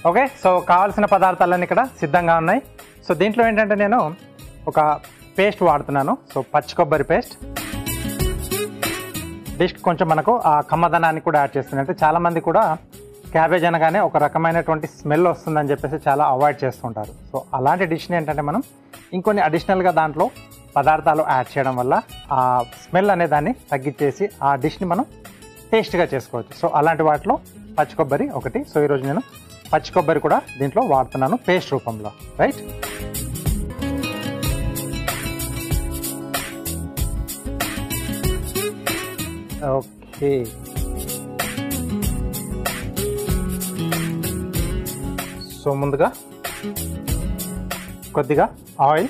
Okay, so కావాల్సిన పదార్థాలన్నీ ఇక్కడ సిద్ధంగా ఉన్నాయి. సో దీంట్లో ఏంటంటే నేను ఒక పేస్ట్ వాడుతున్నాను. సో పచ్చి కొబ్బరి పేస్ట్. డిష్కి కొంచెం మనకు ఆ కమ్మదనాన్ని కూడా యాడ్ చేస్తుంది. అంటే చాలామంది కూడా క్యాబేజ్ అనగానే ఒక రకమైనటువంటి స్మెల్ వస్తుందని చెప్పేసి చాలా అవాయిడ్ చేస్తుంటారు. సో అలాంటి డిష్ని ఏంటంటే మనం ఇంకొన్ని అడిషనల్గా దాంట్లో పదార్థాలు యాడ్ చేయడం వల్ల ఆ స్మెల్ అనే దాన్ని తగ్గించేసి ఆ డిష్ని మనం టేస్ట్గా చేసుకోవచ్చు. సో అలాంటి వాటిలో పచ్చి కొబ్బరి ఒకటి. సో ఈరోజు నేను పచ్చి కొబ్బరి కూడా దీంట్లో వాడుతున్నాను పేస్ట్ రూపంలో. Right, okay. సో ముందుగా కొద్దిగా ఆయిల్,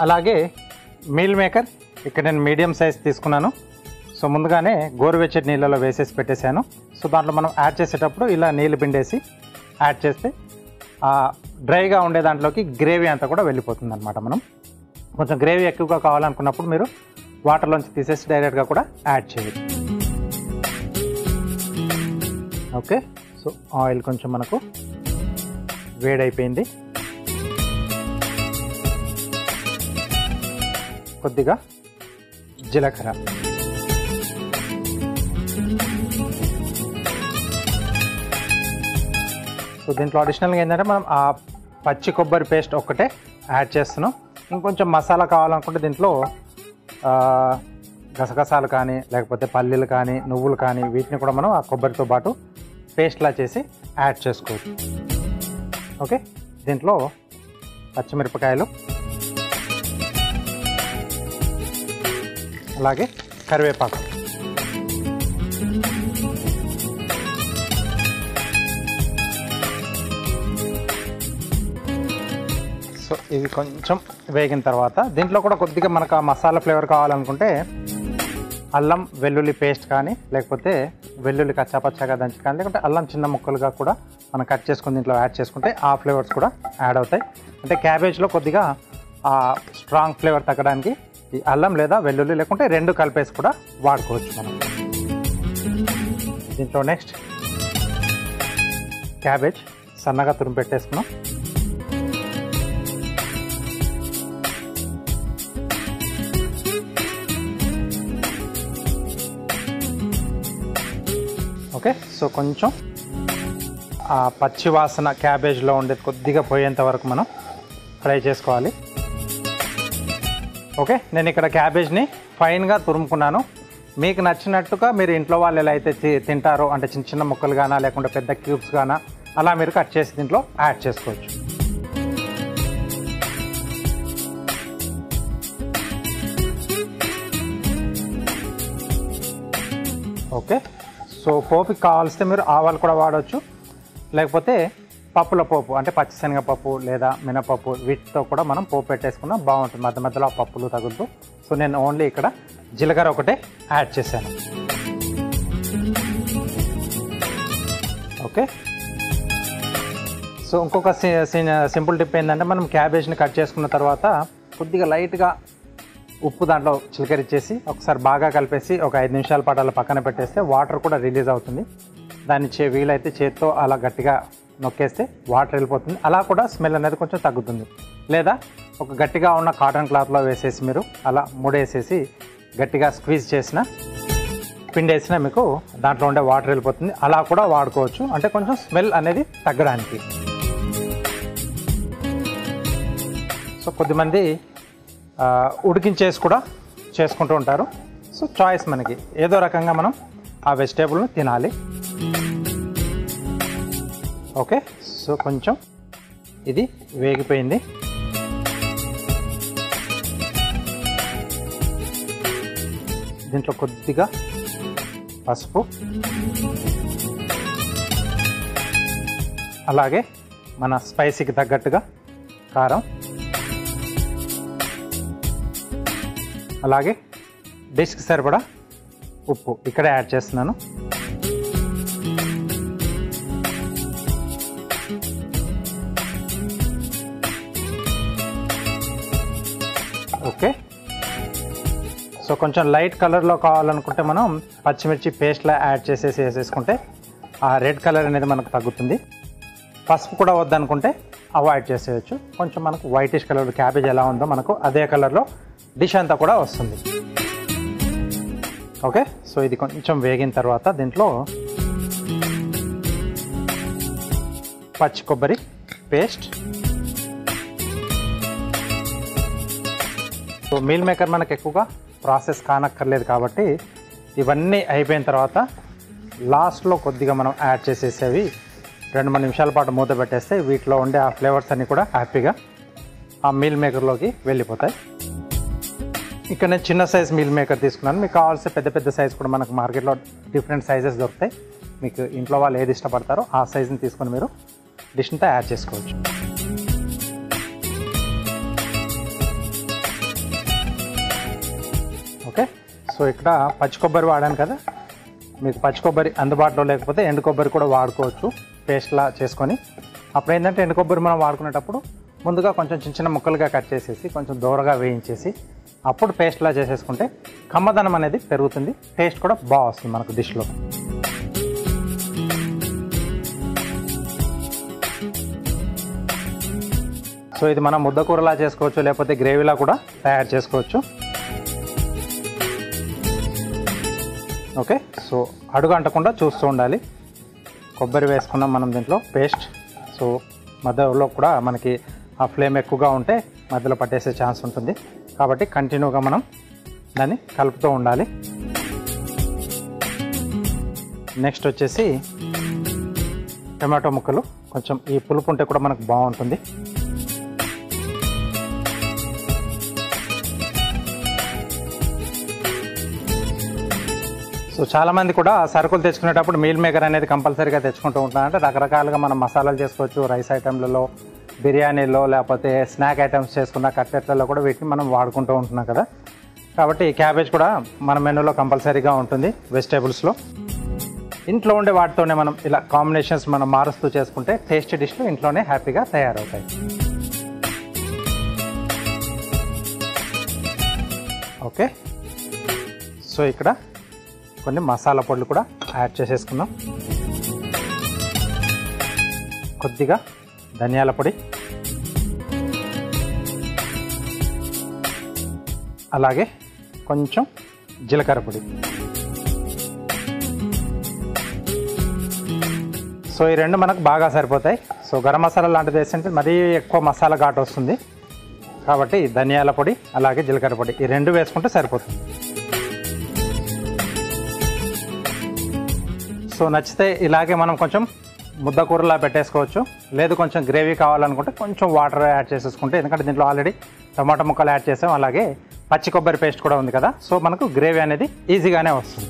అలాగే మీల్ మేకర్ ఇక్కడ నేను మీడియం సైజ్ తీసుకున్నాను. సో ముందుగానే గోరువెచ్చటి నీళ్ళలో వేసేసి పెట్టేశాను. సో దాంట్లో మనం యాడ్ చేసేటప్పుడు ఇలా నీళ్ళు పిండేసి యాడ్ చేస్తే డ్రైగా ఉండే దాంట్లోకి గ్రేవీ అంతా కూడా వెళ్ళిపోతుంది అనమాట. మనం కొంచెం గ్రేవీ ఎక్కువగా కావాలనుకున్నప్పుడు మీరు వాటర్లోంచి తీసేసి డైరెక్ట్గా కూడా యాడ్ చేయాలి. ఓకే, సో ఆయిల్ కొంచెం మనకు వేడైపోయింది. కొద్దిగా జీలకర్ర, సో దీంట్లో అడిషనల్గా ఏంటంటే మనం ఆ పచ్చి కొబ్బరి పేస్ట్ ఒక్కటే యాడ్ చేస్తున్నాం. ఇంకొంచెం మసాలా కావాలనుకుంటే దీంట్లో గసగసాలు కానీ లేకపోతే పల్లీలు కానీ నువ్వులు కానీ వీటిని కూడా మనం ఆ కొబ్బరితో పాటు పేస్ట్లా చేసి యాడ్ చేసుకోవచ్చు. ఓకే, దీంట్లో పచ్చిమిరపకాయలు, అలాగే కరివేపాకు, సో ఇవి కొంచెం వేగిన తర్వాత దీంట్లో కూడా కొద్దిగా మనకు ఆ మసాలా ఫ్లేవర్ కావాలనుకుంటే అల్లం వెల్లుల్లి పేస్ట్ కానీ లేకపోతే వెల్లుల్లి కచ్చాపచ్చాగా దంచి కానీ లేకుంటే అల్లం చిన్న ముక్కలుగా కూడా మనం కట్ చేసుకుని దీంట్లో యాడ్ చేసుకుంటే ఆ ఫ్లేవర్స్ కూడా యాడ్ అవుతాయి. అంటే క్యాబేజ్లో కొద్దిగా ఆ స్ట్రాంగ్ ఫ్లేవర్ తగ్గడానికి ఈ అల్లం లేదా వెల్లుల్లి లేకుంటే రెండు కలిపేసి కూడా వాడుకోవచ్చు మనం. దీంట్లో నెక్స్ట్ క్యాబేజ్ సన్నగా తురుము పెట్టేసుకున్నాం. ఓకే, సో కొంచెం ఆ పచ్చి వాసన క్యాబేజ్లో ఉండేది కొద్దిగా పోయేంత వరకు మనం ఫ్రై చేసుకోవాలి. ఓకే, నేను ఇక్కడ క్యాబేజ్ని ఫైన్గా తురుముకున్నాను. మీకు నచ్చినట్టుగా మీరు ఇంట్లో వాళ్ళు ఎలా అయితే తింటారో అంటే చిన్న చిన్న ముక్కలు గానా లేకుంటే పెద్ద క్యూబ్స్ గానా అలా మీరు కట్ చేసి దీంట్లో యాడ్ చేసుకోవచ్చు. ఓకే, సో పోపుకి కావాల్సితే మీరు ఆవాలు కూడా వాడవచ్చు, లేకపోతే పప్పుల పోపు అంటే పచ్చిశనగపప్పు లేదా మినపప్పు వీటితో కూడా మనం పోపు పెట్టేసుకున్నా బాగుంటుంది. మధ్య మధ్యలో ఆ పప్పులు తగులుతూ. సో నేను ఓన్లీ ఇక్కడ జీలకర్ర ఒకటే యాడ్ చేశాను. ఓకే, సో ఇంకొక సింపుల్ టిప్ ఏంటంటే మనం క్యాబేజ్ని కట్ చేసుకున్న తర్వాత కొద్దిగా లైట్గా ఉప్పు దాంట్లో చిలకరిచ్చేసి ఒకసారి బాగా కలిపేసి ఒక 5 నిమిషాల పాటు అలా పక్కన పెట్టేస్తే వాటర్ కూడా రిలీజ్ అవుతుంది. దాన్ని వీలైతే చేత్తో అలా గట్టిగా నొక్కేస్తే వాటర్ వెళ్ళిపోతుంది. అలా కూడా స్మెల్ అనేది కొంచెం తగ్గుతుంది. లేదా ఒక గట్టిగా ఉన్న కాటన్ క్లాత్లో వేసేసి మీరు అలా ముడేసేసి గట్టిగా స్క్వీజ్ చేసిన పిండేసిన మీకు దాంట్లో ఉండే వాటర్ వెళ్ళిపోతుంది. అలా కూడా వాడుకోవచ్చు, అంటే కొంచెం స్మెల్ అనేది తగ్గడానికి. సో కొద్దిమంది ఉడికించేసి కూడా చేసుకుంటూ ఉంటారు. సో చాయిస్ మనకి ఏదో రకంగా మనం ఆ వెజిటేబుల్ని తినాలి. ఓకే, సో కొంచెం ఇది వేగిపోయింది. దీంట్లో కొద్దిగా పసుపు, అలాగే మన స్పైసీకి తగ్గట్టుగా కారం, అలాగే డిష్కి సరిపడా ఉప్పు ఇక్కడే యాడ్ చేస్తున్నాను. ఓకే, సో కొంచెం లైట్ కలర్లో కావాలనుకుంటే మనం పచ్చిమిర్చి పేస్ట్లా యాడ్ చేసేసి వేసేసుకుంటే ఆ రెడ్ కలర్ అనేది మనకు తగ్గుతుంది. పసుపు కూడా వద్దనుకుంటే అవాయిడ్ చేసేయచ్చు. కొంచెం మనకు వైటిష్ కలర్ క్యాబేజ్ ఎలా ఉందో మనకు అదే కలర్లో డిష్ అంతా కూడా వస్తుంది. ఓకే, సో ఇది కొంచెం వేగిన తర్వాత దీంట్లో పచ్చి కొబ్బరి పేస్ట్. సో మీల్ మేకర్ మనకు ఎక్కువగా ప్రాసెస్ కానక్కర్లేదు కాబట్టి ఇవన్నీ అయిపోయిన తర్వాత లాస్ట్లో కొద్దిగా మనం యాడ్ చేసేసేవి 2-3 నిమిషాల పాటు మూత పెట్టేస్తే వీటిలో ఉండే ఆ ఫ్లేవర్స్ అన్నీ కూడా హ్యాపీగా ఆ మీల్ మేకర్లోకి వెళ్ళిపోతాయి. ఇక్కడ నేను చిన్న సైజ్ మీల్ మేకర్ తీసుకున్నాను. మీకు కావాల్సిన పెద్ద పెద్ద సైజ్ కూడా మనకు మార్కెట్లో డిఫరెంట్ సైజెస్ దొరుకుతాయి. మీకు ఇంట్లో వాళ్ళు ఏది ఇష్టపడతారో ఆ సైజుని తీసుకొని మీరు డిష్ అంతా యాడ్ చేసుకోవచ్చు. ఓకే, సో ఇక్కడ పచ్చి కొబ్బరి వాడాను కదా, మీకు పచ్చి కొబ్బరి అందుబాటులో లేకపోతే ఎండు కొబ్బరి కూడా వాడుకోవచ్చు పేస్ట్లా చేసుకొని. అప్పుడు ఏంటంటే ఎండు కొబ్బరి మనం వాడుకునేటప్పుడు ముందుగా కొంచెం చిన్న చిన్న ముక్కలుగా కట్ చేసేసి కొంచెం దూరగా వేయించేసి అప్పుడు పేస్ట్లా చేసేసుకుంటే కమ్మదనం అనేది పెరుగుతుంది, టేస్ట్ కూడా బాగా వస్తుంది మనకు డిష్లో. సో ఇది మనం ముద్దకూరలా చేసుకోవచ్చు, లేకపోతే గ్రేవీలా కూడా తయారు చేసుకోవచ్చు. ఓకే, సో అడుగు అంటకుండా చూస్తూ ఉండాలి. కొబ్బరి వేసుకున్నాం మనం దీంట్లో పేస్ట్. సో మధ్యలో కూడా మనకి ఆ ఫ్లేమ్ ఎక్కువగా ఉంటే మధ్యలో పట్టేసే ఛాన్స్ ఉంటుంది కాబట్టి కంటిన్యూగా మనం దాన్ని కలుపుతూ ఉండాలి. నెక్స్ట్ వచ్చేసి టమాటో ముక్కలు. కొంచెం ఈ పులుపు ఉంటే కూడా మనకు బాగుంటుంది. సో చాలామంది కూడా సరుకులు తెచ్చుకునేటప్పుడు మీల్ మేకర్ అనేది కంపల్సరీగా తెచ్చుకుంటూ ఉంటారు. అంటే రకరకాలుగా మనం మసాలాలు చేసుకోవచ్చు, రైస్ ఐటెంలలో, బిర్యానీలో, లేకపోతే స్నాక్ ఐటమ్స్ చేసుకున్న కట్లెట్లలో కూడా వీటిని మనం వాడుకుంటూ ఉంటున్నాం కదా. కాబట్టి క్యాబేజ్ కూడా మన మెనూలో కంపల్సరీగా ఉంటుంది. వెజిటేబుల్స్లో ఇంట్లో ఉండే వాటితోనే మనం ఇలా కాంబినేషన్స్ మనం మారుస్తూ చేసుకుంటే టేస్టీ డిష్లు ఇంట్లోనే హ్యాపీగా తయారవుతాయి. ఓకే, సో ఇక్కడ కొన్ని మసాలా పొడులు కూడా యాడ్ చేసేసుకుందాం. కొద్దిగా ధనియాల పొడి, అలాగే కొంచెం జీలకర్ర పొడి. సో ఈ రెండు మనకు బాగా సరిపోతాయి. సో గరం మసాలా లాంటిది వేస్తుంటే మరీ ఎక్కువ మసాలా ఘాటు వస్తుంది కాబట్టి ధనియాల పొడి అలాగే జీలకర్ర పొడి ఈ రెండు వేసుకుంటే సరిపోతుంది. సో నచ్చితే ఇలాగే మనం కొంచెం ముద్దకూరలా పెట్టేసుకోవచ్చు. లేదు కొంచెం గ్రేవీ కావాలనుకుంటే కొంచెం వాటర్ యాడ్ చేసేసుకుంటే, ఎందుకంటే దీంట్లో ఆల్రెడీ టమాటా ముక్కలు యాడ్ చేసాం, అలాగే పచ్చి కొబ్బరి పేస్ట్ కూడా ఉంది కదా. సో మనకు గ్రేవీ అనేది ఈజీగానే వస్తుంది.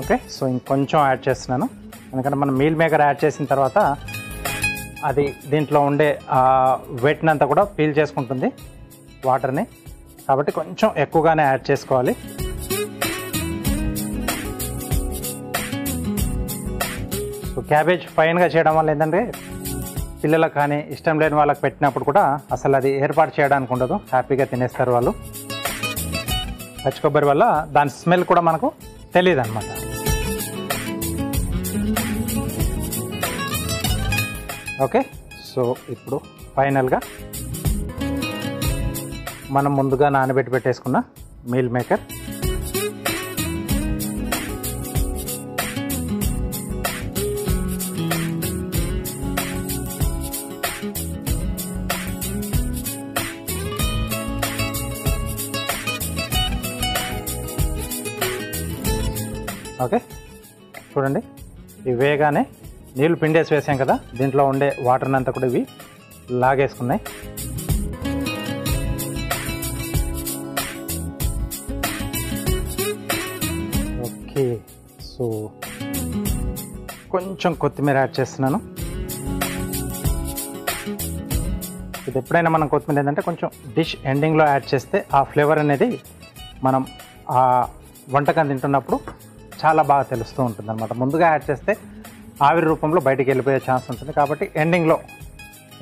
ఓకే, సో ఇంకొంచెం యాడ్ చేస్తున్నాను, ఎందుకంటే మనం మీల్ మేకర్ యాడ్ చేసిన తర్వాత అది దీంట్లో ఉండే వెట్నంతా కూడా పీల్ చేసుకుంటుంది వాటర్ని, కాబట్టి కొంచెం ఎక్కువగానే యాడ్ చేసుకోవాలి. సో క్యాబేజ్ ఫైన్గా చేయడం వల్ల ఏంటంటే పిల్లలకు కానీ ఇష్టం లేని వాళ్ళకి పెట్టినప్పుడు కూడా అసలు అది ఏర్పాటు చేయడానికి ఉండదు, హ్యాపీగా తినేస్తారు వాళ్ళు. పచ్చి కొబ్బరి వల్ల దాని స్మెల్ కూడా మనకు తెలియదు అన్నమాట. ఓకే, సో ఇప్పుడు ఫైనల్గా మనం ముందుగా నానబెట్టి పెట్టేసుకున్న మీల్ మేకర్, ఓకే చూడండి ఇవి వేగానే నీళ్ళు పిండేసి వేసాం కదా, దీంట్లో ఉండే వాటర్ని అంతా కూడా ఇవి లాగేసుకున్నాయి. ఓకే, సో కొంచెం కొత్తిమీర యాడ్ చేస్తున్నాను. ఇది ఎప్పుడైనా మనం కొత్తిమీర ఏంటంటే కొంచెం డిష్ ఎండింగ్లో యాడ్ చేస్తే ఆ ఫ్లేవర్ అనేది మనం ఆ వంటకం తింటున్నప్పుడు చాలా బాగా తెలుస్తూ ఉంటుంది అనమాట. ముందుగా యాడ్ చేస్తే ఆవిరి రూపంలో బయటికి వెళ్ళిపోయే ఛాన్స్ ఉంటుంది. కాబట్టి ఎండింగ్లో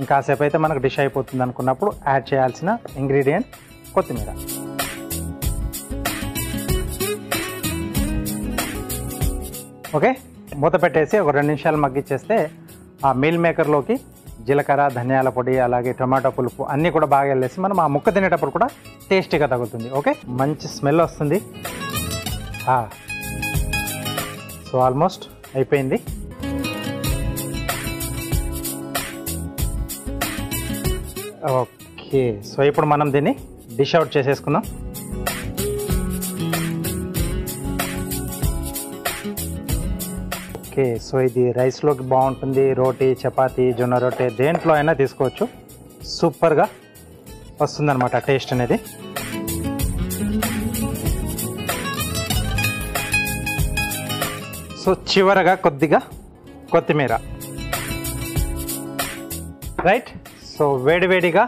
ఇంకాసేపు అయితే మనకు డిష్ అయిపోతుంది అనుకున్నప్పుడు యాడ్ చేయాల్సిన ఇంగ్రీడియంట్ కొత్తిమీర. ఓకే, మూత పెట్టేసి ఒక 2 నిమిషాలు మగ్గిచ్చేస్తే ఆ మీల్ మేకర్లోకి జీలకర్ర, ధనియాల పొడి, అలాగే టొమాటో పులుపు అన్నీ కూడా బాగా వెళ్ళేసి మనం ఆ ముక్క తినేటప్పుడు కూడా టేస్టీగా తగులుతుంది. ఓకే, మంచి స్మెల్ వస్తుంది. సో ఆల్మోస్ట్ అయిపోయింది. ఓకే, సో ఇప్పుడు మనం దీన్ని డిష్ అవుట్ చేసేసుకుందాం. ఓకే, సో ఇది రైస్లోకి బాగుంటుంది, రోటీ, చపాతీ, జొన్న రొట్టె దేంట్లో అయినా తీసుకోవచ్చు. సూపర్గా వస్తుందన్నమాట టేస్ట్ అనేది. సో చివరగా కొద్దిగా కొత్తిమీర. రైట్, సో వేడివేడిగా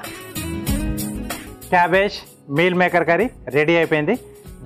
cabbage meal maker curry ready అయిపోయింది.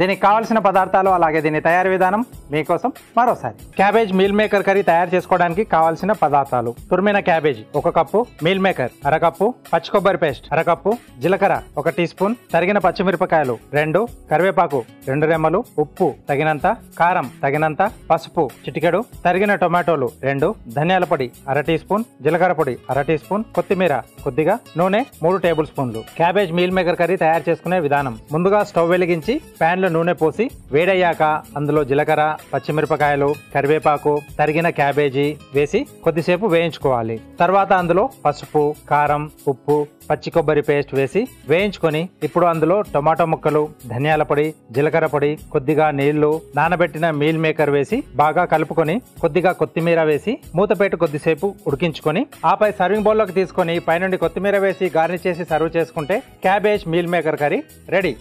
దీనికి కావాల్సిన పదార్థాలు అలాగే దీని తయారీ విధానం మీకోసం మరోసారి. క్యాబేజ్ మీల్ మేకర్ కర్రీ తయారు చేసుకోవడానికి కావాల్సిన పదార్థాలు: తురిమిన cabbage 1 cup, meal maker 1/2 cup, పచ్చి కొబ్బరి పేస్ట్ 1/2 కప్పు, జీలకర్ర 1 టీ స్పూన్, తరిగిన పచ్చిమిరపకాయలు 2, కరివేపాకు 2 రెమ్మలు, ఉప్పు తగినంత, కారం తగినంత, పసుపు చిటికెడు, తరిగిన టొమాటోలు 2, ధనియాల పొడి 1/2 టీ స్పూన్, జీలకర్ర పొడి 1/2 టీ స్పూన్, కొత్తిమీర కొద్దిగా, నూనె 3 టేబుల్ స్పూన్లు. క్యాబేజ్ మీల్ మేకర్ కర్రీ తయారు చేసుకునే విధానం: ముందుగా స్టవ్ వెలిగించి ప్యాన్ లో నూనె పోసి వేడయ్యాక అందులో జీలకర్ర, పచ్చిమిరపకాయలు, కరివేపాకు, తరిగిన క్యాబేజీ వేసి కొద్దిసేపు వేయించుకోవాలి. తర్వాత అందులో పసుపు, కారం, ఉప్పు, పచ్చి కొబ్బరి పేస్ట్ వేసి వేయించుకొని ఇప్పుడు అందులో టొమాటో ముక్కలు, ధనియాల పొడి, జీలకర్ర పొడి, కొద్దిగా నీళ్లు, నానబెట్టిన మీల్ మేకర్ వేసి బాగా కలుపుకొని కొద్దిగా కొత్తిమీర వేసి మూత పెట్టి కొద్దిసేపు ఉడికించుకొని ఆపై సర్వింగ్ బౌల్లోకి తీసుకొని పైనుండి కొత్తిమీర వేసి గార్నిష్ చేసి సర్వ్ చేసుకుంటే cabbage meal maker curry ready.